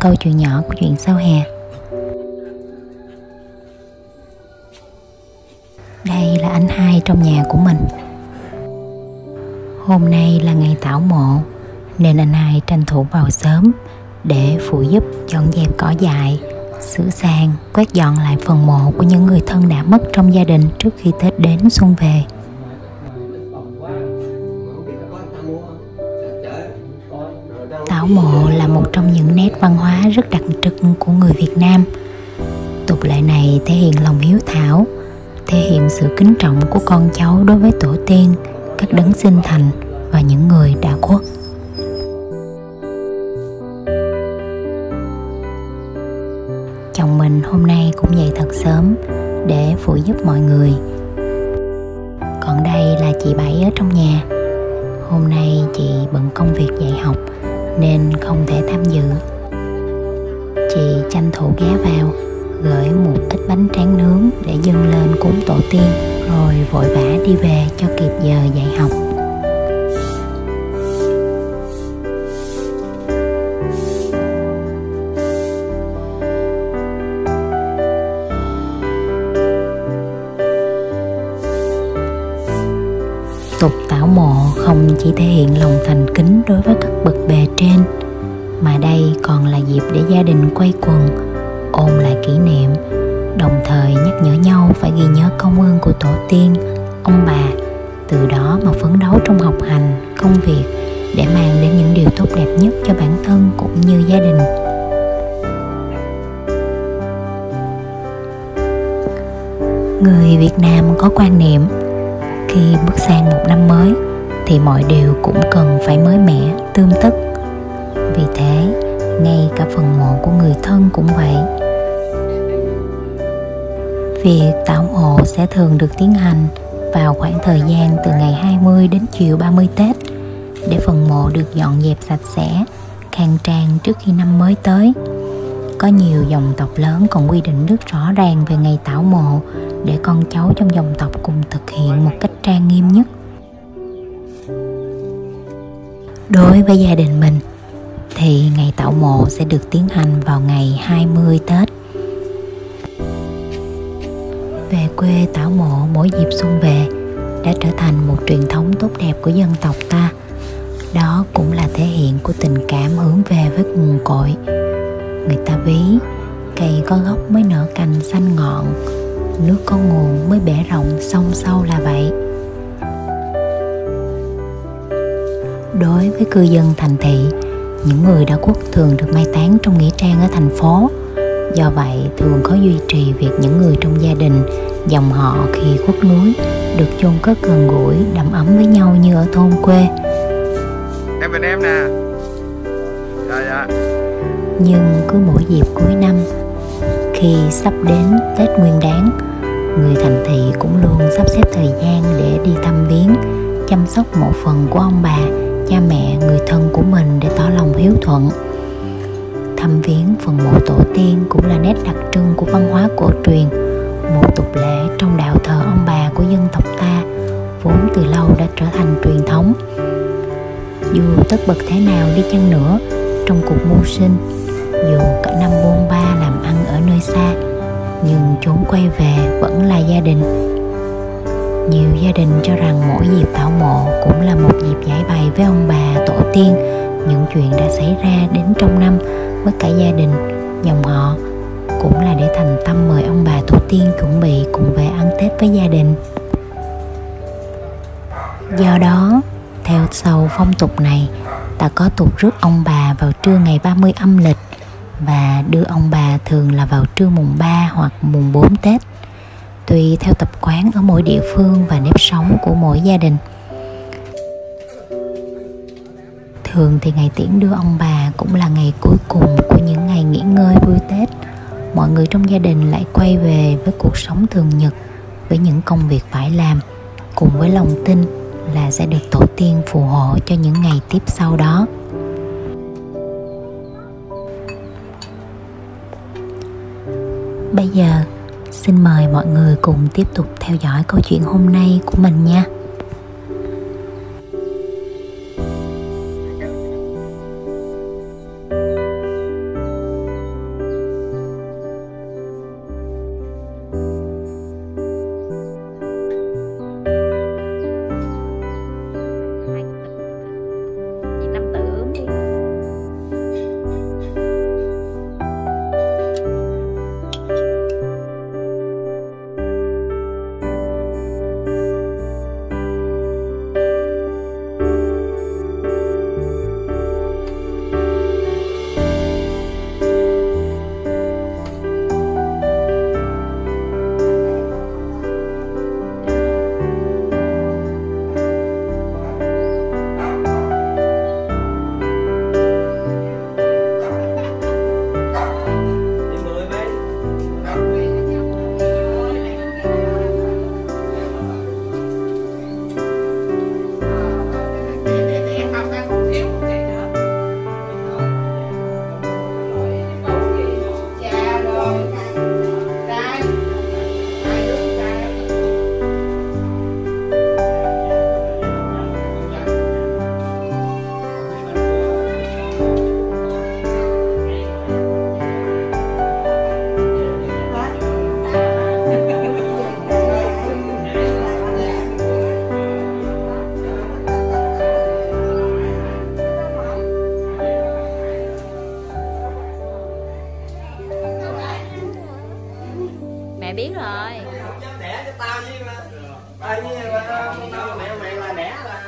câu chuyện nhỏ của chuyện sau hè. Đây là anh hai trong nhà của mình. Hôm nay là ngày tảo mộ nên anh hai tranh thủ vào sớm để phụ giúp dọn dẹp cỏ dại, sửa sang, quét dọn lại phần mộ của những người thân đã mất trong gia đình trước khi Tết đến xuân về. Tảo mộ là một trong những nét văn hóa rất đặc trưng của người Việt Nam. Tục lệ này thể hiện lòng hiếu thảo, thể hiện sự kính trọng của con cháu đối với tổ tiên, các đấng sinh thành và những người đã khuất. Chồng mình hôm nay cũng dậy thật sớm để phụ giúp mọi người. Còn đây là chị Bảy ở trong nhà. Hôm nay chị bận công việc dạy học nên không thể tham dự. Chị tranh thủ ghé vào gửi một ít bánh tráng nướng để dâng lên cúng tổ tiên, rồi vội vã đi về cho kịp giờ dạy học. Tục tảo mộ không chỉ thể hiện lòng thành kính đối với các bậc bề trên, mà đây còn là dịp để gia đình quây quần, ôn lại kỷ niệm, đồng thời nhắc nhở nhau phải ghi nhớ công ơn của tổ tiên, ông bà, từ đó mà phấn đấu trong học hành, công việc để mang đến những điều tốt đẹp nhất cho bản thân cũng như gia đình. Người Việt Nam có quan niệm khi bước sang một năm mới thì mọi điều cũng cần phải mới mẻ, tươm tất. Vì thế, ngay cả phần mộ của người thân cũng vậy. Việc tảo mộ sẽ thường được tiến hành vào khoảng thời gian từ ngày 20 đến chiều 30 Tết để phần mộ được dọn dẹp sạch sẽ, khang trang trước khi năm mới tới. Có nhiều dòng tộc lớn còn quy định rất rõ ràng về ngày tảo mộ để con cháu trong dòng tộc cùng thực hiện một cách trang nghiêm nhất. Đối với gia đình mình thì ngày tảo mộ sẽ được tiến hành vào ngày 20 Tết. Về quê tảo mộ mỗi dịp xuân về đã trở thành một truyền thống tốt đẹp của dân tộc ta. Đó cũng là thể hiện của tình cảm hướng về với nguồn cội. Người ta ví cây có gốc mới nở cành xanh ngọn, nước có nguồn mới bể rộng sông sâu là vậy. Đối với cư dân thành thị, những người đã khuất thường được mai táng trong nghĩa trang ở thành phố. Do vậy, thường có duy trì việc những người trong gia đình, dòng họ khi khuất núi được chôn cất gần gũi, đầm ấm với nhau như ở thôn quê. Em bên em nè. Dạ. Nhưng cứ mỗi dịp cuối năm, khi sắp đến Tết Nguyên Đán, người thành thị cũng luôn sắp xếp thời gian để đi thăm viếng, chăm sóc mộ phần của ông bà, cha mẹ, người thân của mình để tỏ lòng hiếu thuận. Thăm viếng phần mộ tổ tiên cũng là nét đặc trưng của văn hóa cổ truyền, một tục lệ trong đạo thờ ông bà của dân tộc ta, vốn từ lâu đã trở thành truyền thống. Dù tất bật thế nào đi chăng nữa, trong cuộc mưu sinh, dù cả năm bôn ba làm ăn ở nơi xa, nhưng chốn quay về vẫn là gia đình. Nhiều gia đình cho rằng mỗi dịp tảo mộ cũng là một dịp giải bày với ông bà, tổ tiên những chuyện đã xảy ra đến trong năm với cả gia đình, dòng họ, cũng là để thành tâm mời ông bà tổ tiên chuẩn bị cùng về ăn Tết với gia đình. Do đó, theo sau phong tục này, ta có tục rước ông bà vào trưa ngày 30 âm lịch và đưa ông bà thường là vào trưa mùng 3 hoặc mùng 4 Tết, tùy theo tập quán ở mỗi địa phương và nếp sống của mỗi gia đình. Thường thì ngày tiễn đưa ông bà cũng là ngày cuối cùng của những ngày nghỉ ngơi vui Tết. Mọi người trong gia đình lại quay về với cuộc sống thường nhật, với những công việc phải làm, cùng với lòng tin là sẽ được tổ tiên phù hộ cho những ngày tiếp sau đó. Bây giờ, xin mời mọi người cùng tiếp tục theo dõi câu chuyện hôm nay của mình nha. Mẹ biết rồi. Đẻ cho tao với mà. Tao với mẹ mày là đẻ là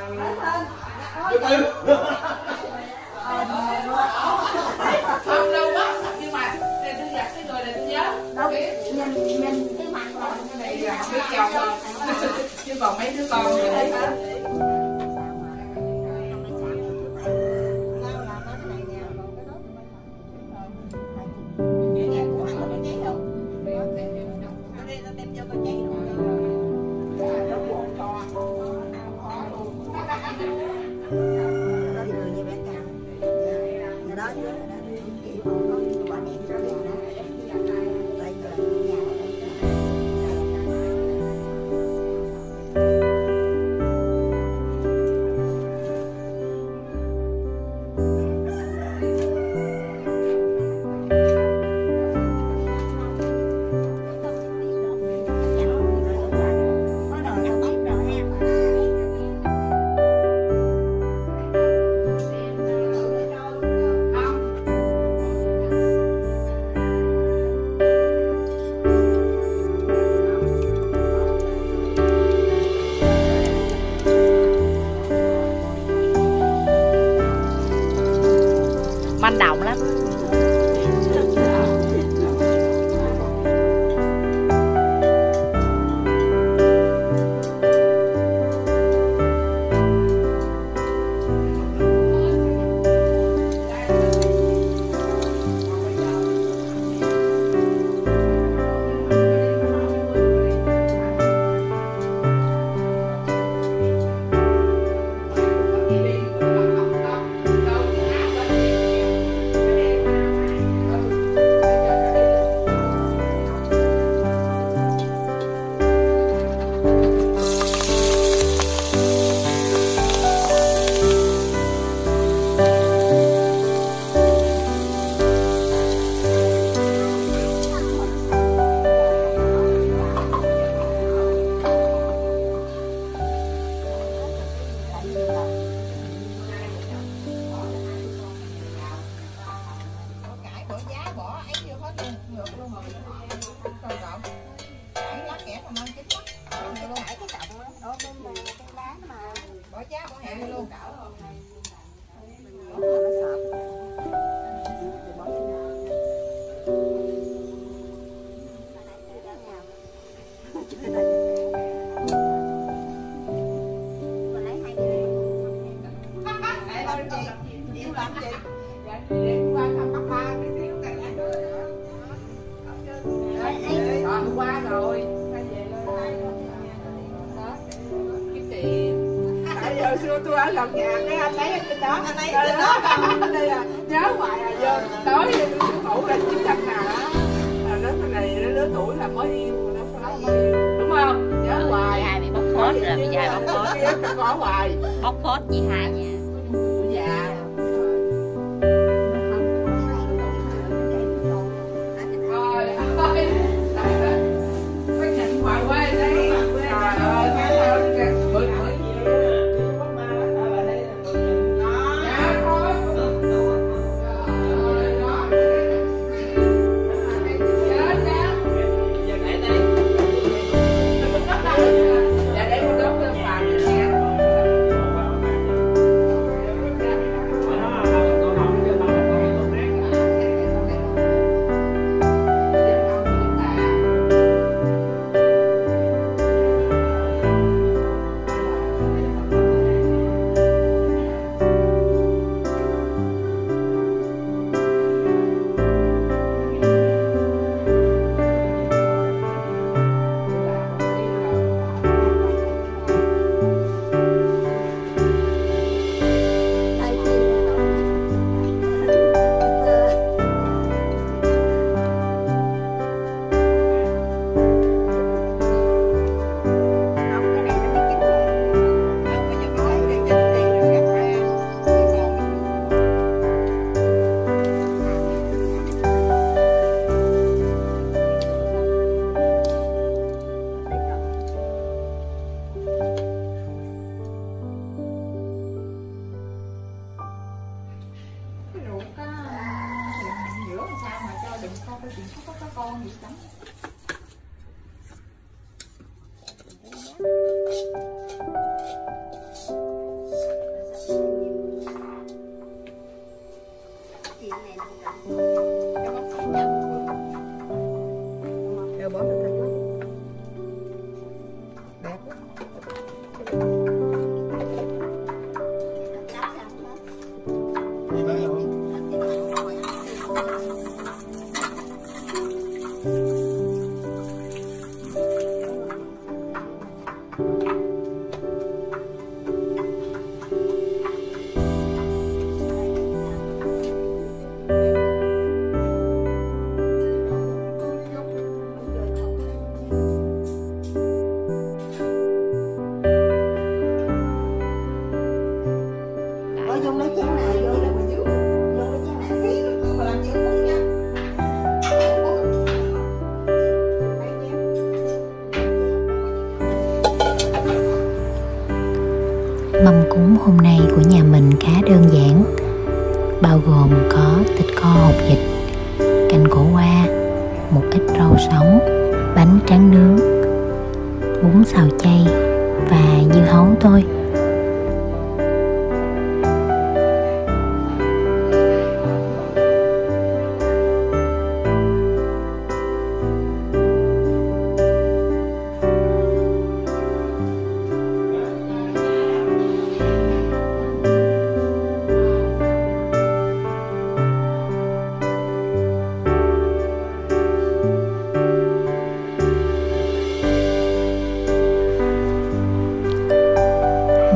không đâu quá nhưng mà tôi giặt cái người này tôi nhớ đâu nhìn cái mặt này là biết chồng rồi chứ còn mấy đứa con rồi đấy hả. Manh động lắm. Bỏ giá bỏ hẹn luôn. Qua rồi giờ xưa tôi ở gần nhà cái anh lấy trên đó, anh lấy trên đó đây là nhớ hoài à. Giờ tối tôi ngủ lên chiếc xanh nào đó là cái này lứa tuổi là mới yêu đúng không, nhớ hoài. Hai bị bóc phốt rồi, bị dài bóc phốt. Có hoài Bóc phốt chị hai nha. dạ phải nhìn hoài quê đấy. Trời ơi Mâm cúng hôm nay của nhà mình khá đơn giản, bao gồm có thịt kho hột vịt, canh cổ qua, một ít rau sống, bánh tráng nướng, bún xào chay và dưa hấu thôi.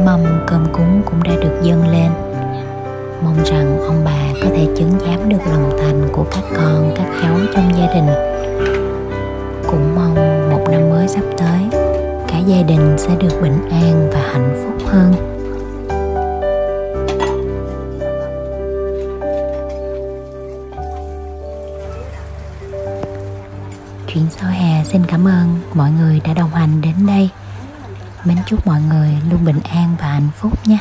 Mâm cơm cúng cũng đã được dâng lên. Mong rằng ông bà có thể chứng giám được lòng thành của các con, các cháu trong gia đình. Cũng mong một năm mới sắp tới, cả gia đình sẽ được bình an và hạnh phúc hơn. Chuyện Sao Hè xin cảm ơn mọi người đã đồng hành đến đây. Mến chúc mọi người luôn bình an và hạnh phúc nhé.